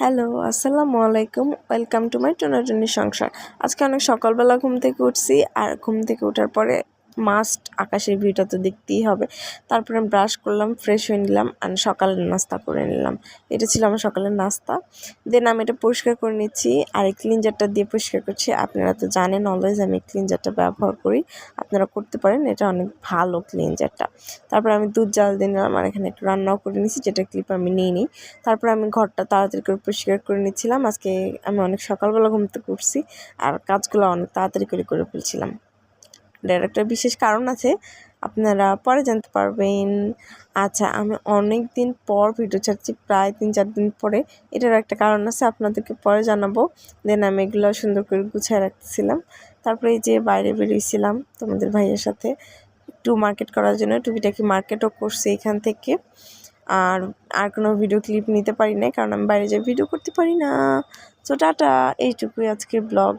Hello, আসসালামু আলাইকুম। Welcome to my টোনাটুনি সংসার। আজকে অনেক সকালবেলা ঘুম থেকে উঠছি, আর ঘুম থেকে ওঠার পরে মাস্ট আকাশের ভিউটা তো দেখতেই হবে। তারপরে আমি ব্রাশ করলাম, ফ্রেশ হয়ে নিলাম, আর সকালের নাস্তা করে নিলাম। এটা ছিল আমার সকালের নাস্তা। দেন আমি এটা পরিষ্কার করে নিচ্ছি, আর এই ক্লিনজারটা দিয়ে পরিষ্কার করছি। আপনারা তো জানেন অলওয়েজ আমি ক্লিনজারটা ব্যবহার করি, আপনারা করতে পারেন, এটা অনেক ভালো ক্লিনজারটা। তারপর আমি দুধ জাল দিয়ে নিলাম, আর এখানে একটু রান্নাও করে নিয়েছি, যেটা ক্লিপ আমি নিয়ে নিই। তারপর আমি ঘরটা তাড়াতাড়ি করে পরিষ্কার করে নিচ্ছিলাম। আজকে আমি অনেক সকালবেলা ঘুম থেকে উঠছি, আর কাজগুলো অনেক তাড়াতাড়ি করে ফেলছিলাম। এর একটা বিশেষ কারণ আছে, আপনারা পরে জানতে পারবেন। আচ্ছা, আমি অনেক দিন পর ভিডিও ছাড়ছি, প্রায় 3-4 দিন পরে। এটার একটা কারণ আছে, আপনাদেরকে পরে জানাবো। দেন আমি এগুলো সুন্দর করে গুছিয়ে রাখছিলাম। তারপরে এই যে বাইরে বেরিয়েছিলাম তোমাদের ভাইয়ের সাথে একটু মার্কেট করার জন্য, টুকিটাকি মার্কেটও করছি এখান থেকে। আর কোনো ভিডিও ক্লিপ নিতে পারি না, কারণ আমি বাইরে যেয়ে ভিডিও করতে পারি না। তো টাটা, এইটুকুই আজকের ব্লগ।